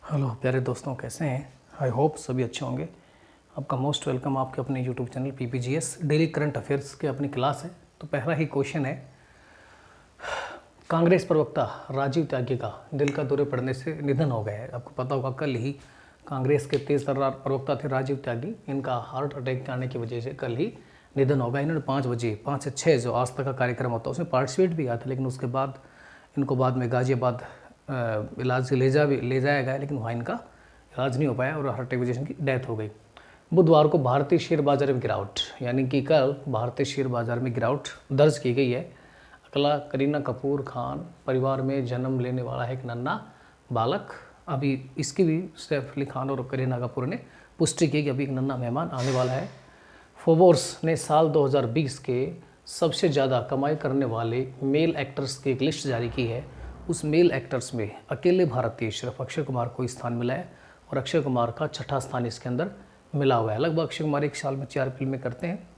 Hello प्यारे दोस्तों, कैसे हैं? आई होप सभी अच्छे होंगे। आपका मोस्ट वेलकम आपके अपने YouTube channel PPGS daily current affairs के अपनी क्लास है। तो पहला ही क्वेश्चन है, कांग्रेस प्रवक्ता राजीव त्यागी का दिल का दौरे पड़ने से निधन हो गया है। आपको पता होगा कल ही कांग्रेस के तेज तर्रार प्रवक्ता थे राजीव त्यागी। इनका हार्ट अटैक आने की वजह से कल ही निधन हो गया। इन्होंने 5 से 6 जो आज तक का कार्यक्रम होता है उसमें पार्टिसिपेट भी किया था, लेकिन उसके बाद इनको बाद में गाजियाबाद इलाज से ले जाया गया, लेकिन वहाँ इनका इलाज नहीं हो पाया और हार्ट अटैक की वजह से इनकी डेथ हो गई। बुधवार को भारतीय शेयर बाजार में गिरावट, यानी कि कल भारतीय शेयर बाजार में गिरावट दर्ज की गई है। अगला, करीना कपूर खान परिवार में जन्म लेने वाला है एक नन्हा बालक। अभी इसकी भी सैफ अली खान और करीना कपूर ने पुष्टि की कि अभी एक नन्हा मेहमान आने वाला है। फोर्ब्स ने साल 2020 के सबसे ज़्यादा कमाई करने वाले मेल एक्टर्स की एक लिस्ट जारी की है। उस मेल एक्टर्स में अकेले भारतीय सिर्फ अक्षय कुमार को स्थान मिला है और अक्षय कुमार का 6ठा स्थान इसके अंदर मिला हुआ है। लगभग अक्षय कुमार एक साल में 4 फिल्में करते हैं।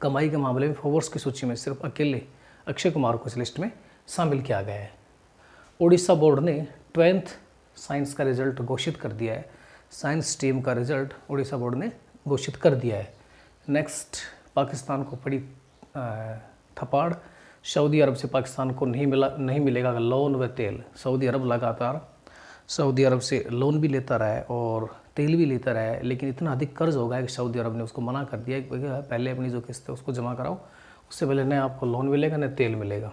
कमाई के मामले में फोर्ब्स की सूची में सिर्फ अकेले अक्षय कुमार को इस लिस्ट में शामिल किया गया है। ओडिशा बोर्ड ने 12th साइंस का रिजल्ट घोषित कर दिया है। साइंस टीम का रिजल्ट ओडिशा बोर्ड ने घोषित कर दिया है। नेक्स्ट, पाकिस्तान को पड़ी थप्पड़। सऊदी अरब से पाकिस्तान को नहीं मिलेगा लोन व तेल। सऊदी अरब लगातार से लोन भी लेता रहा है और तेल भी लेता रहा है, लेकिन इतना अधिक कर्ज हो गया कि सऊदी अरब ने उसको मना कर दिया कि पहले अपनी जो किस्त है उसको जमा कराओ, उससे पहले न आपको लोन मिलेगा न तेल मिलेगा।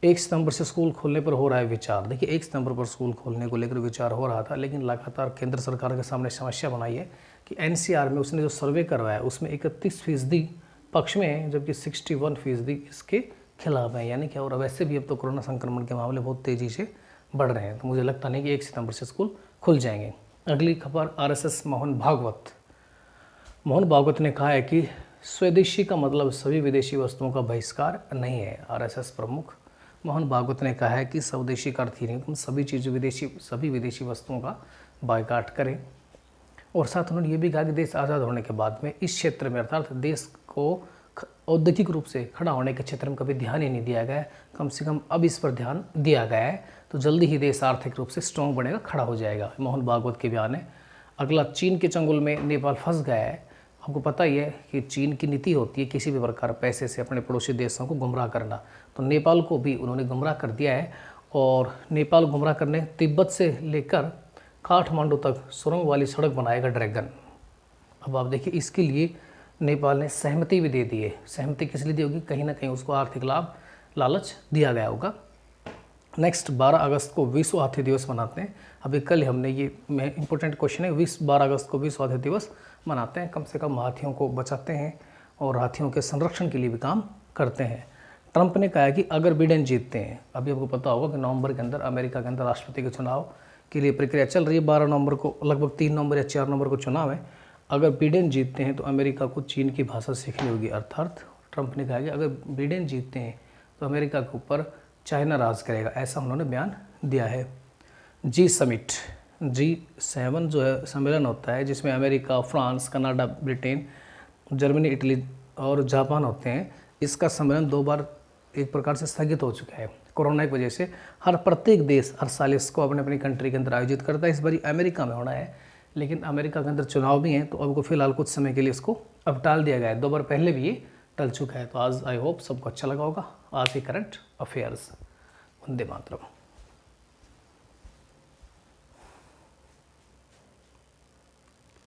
1 सितंबर से स्कूल खोलने पर हो रहा है विचार। देखिए, 1 सितंबर पर स्कूल खोलने को लेकर विचार हो रहा था, लेकिन लगातार केंद्र सरकार के सामने समस्या बनाई है कि एनसीआर में उसने जो सर्वे करवाया उसमें 31% पक्ष में है, जबकि 61% इसके खिलाफ है। यानी क्या, और वैसे भी अब तो कोरोना संक्रमण के मामले बहुत तेज़ी से बढ़ रहे हैं, तो मुझे लगता नहीं कि 1 सितंबर से स्कूल खुल जाएंगे। अगली खबर, आरएसएस मोहन भागवत ने कहा है कि स्वदेशी का मतलब सभी विदेशी वस्तुओं का बहिष्कार नहीं है। आरएसएस प्रमुख मोहन भागवत ने कहा है कि स्वदेशी का अर्थ ही नहीं, तुम सभी विदेशी वस्तुओं का बायकॉट करें। और साथ उन्होंने ये भी कहा कि देश आज़ाद होने के बाद में इस क्षेत्र में, अर्थात देश को औद्योगिक रूप से खड़ा होने के क्षेत्र में कभी ध्यान ही नहीं दिया गया है। कम से कम अब इस पर ध्यान दिया गया है, तो जल्दी ही देश आर्थिक रूप से स्ट्रॉन्ग बनेगा, खड़ा हो जाएगा। मोहन भागवत के बयान है। अगला, चीन के चंगुल में नेपाल फंस गया है। आपको पता ही है कि चीन की नीति होती है किसी भी प्रकार पैसे से अपने पड़ोसी देशों को गुमराह करना, तो नेपाल को भी उन्होंने गुमराह कर दिया है। और नेपाल गुमराह करने तिब्बत से लेकर काठमांडू तक सुरंग वाली सड़क बनाएगा ड्रैगन। अब आप देखिए, इसके लिए नेपाल ने सहमति भी दे दी है। सहमति किस लिए दी होगी? कहीं ना कहीं उसको आर्थिक लालच दिया गया होगा। नेक्स्ट, 12 अगस्त को विश्व हाथी दिवस मनाते हैं। अभी कल हमने ये इंपॉर्टेंट क्वेश्चन है, 12 अगस्त को विश्व हाथी दिवस मनाते हैं। कम से कम हाथियों को बचाते हैं और हाथियों के संरक्षण के लिए भी काम करते हैं। ट्रंप ने कहा है कि अगर बिडेन जीतते हैं, अभी आपको पता होगा कि नवंबर के अंदर अमेरिका के अंदर राष्ट्रपति के चुनाव के लिए प्रक्रिया चल रही है। 12 नवंबर को, लगभग 3 नवंबर या 4 नवंबर को चुनाव है। अगर बिडेन जीतते हैं तो अमेरिका को चीन की भाषा सीखनी होगी। अर्थात ट्रंप ने कहा कि अगर बिडेन जीतते हैं तो अमेरिका के ऊपर चाइना राज करेगा, ऐसा उन्होंने बयान दिया है। G7 जो है सम्मेलन होता है जिसमें America, France, Canada, Britain, Germany, Italy और जापान होते हैं। इसका सम्मेलन 2 बार एक प्रकार से स्थगित हो चुका है कोरोना की वजह से। प्रत्येक देश हर साल इसको अपने अपनी कंट्री के अंदर आयोजित करता है। इस बार अमेरिका में होना है, लेकिन अमेरिका के अंदर चुनाव भी हैं, तो अब को फिलहाल कुछ समय के लिए इसको अब टाल दिया गया है। 2 बार पहले भी ये टल चुका है। तो आज आई होप सबको अच्छा लगा होगा आज की करंट अफेयर्स। वंदे मातरम।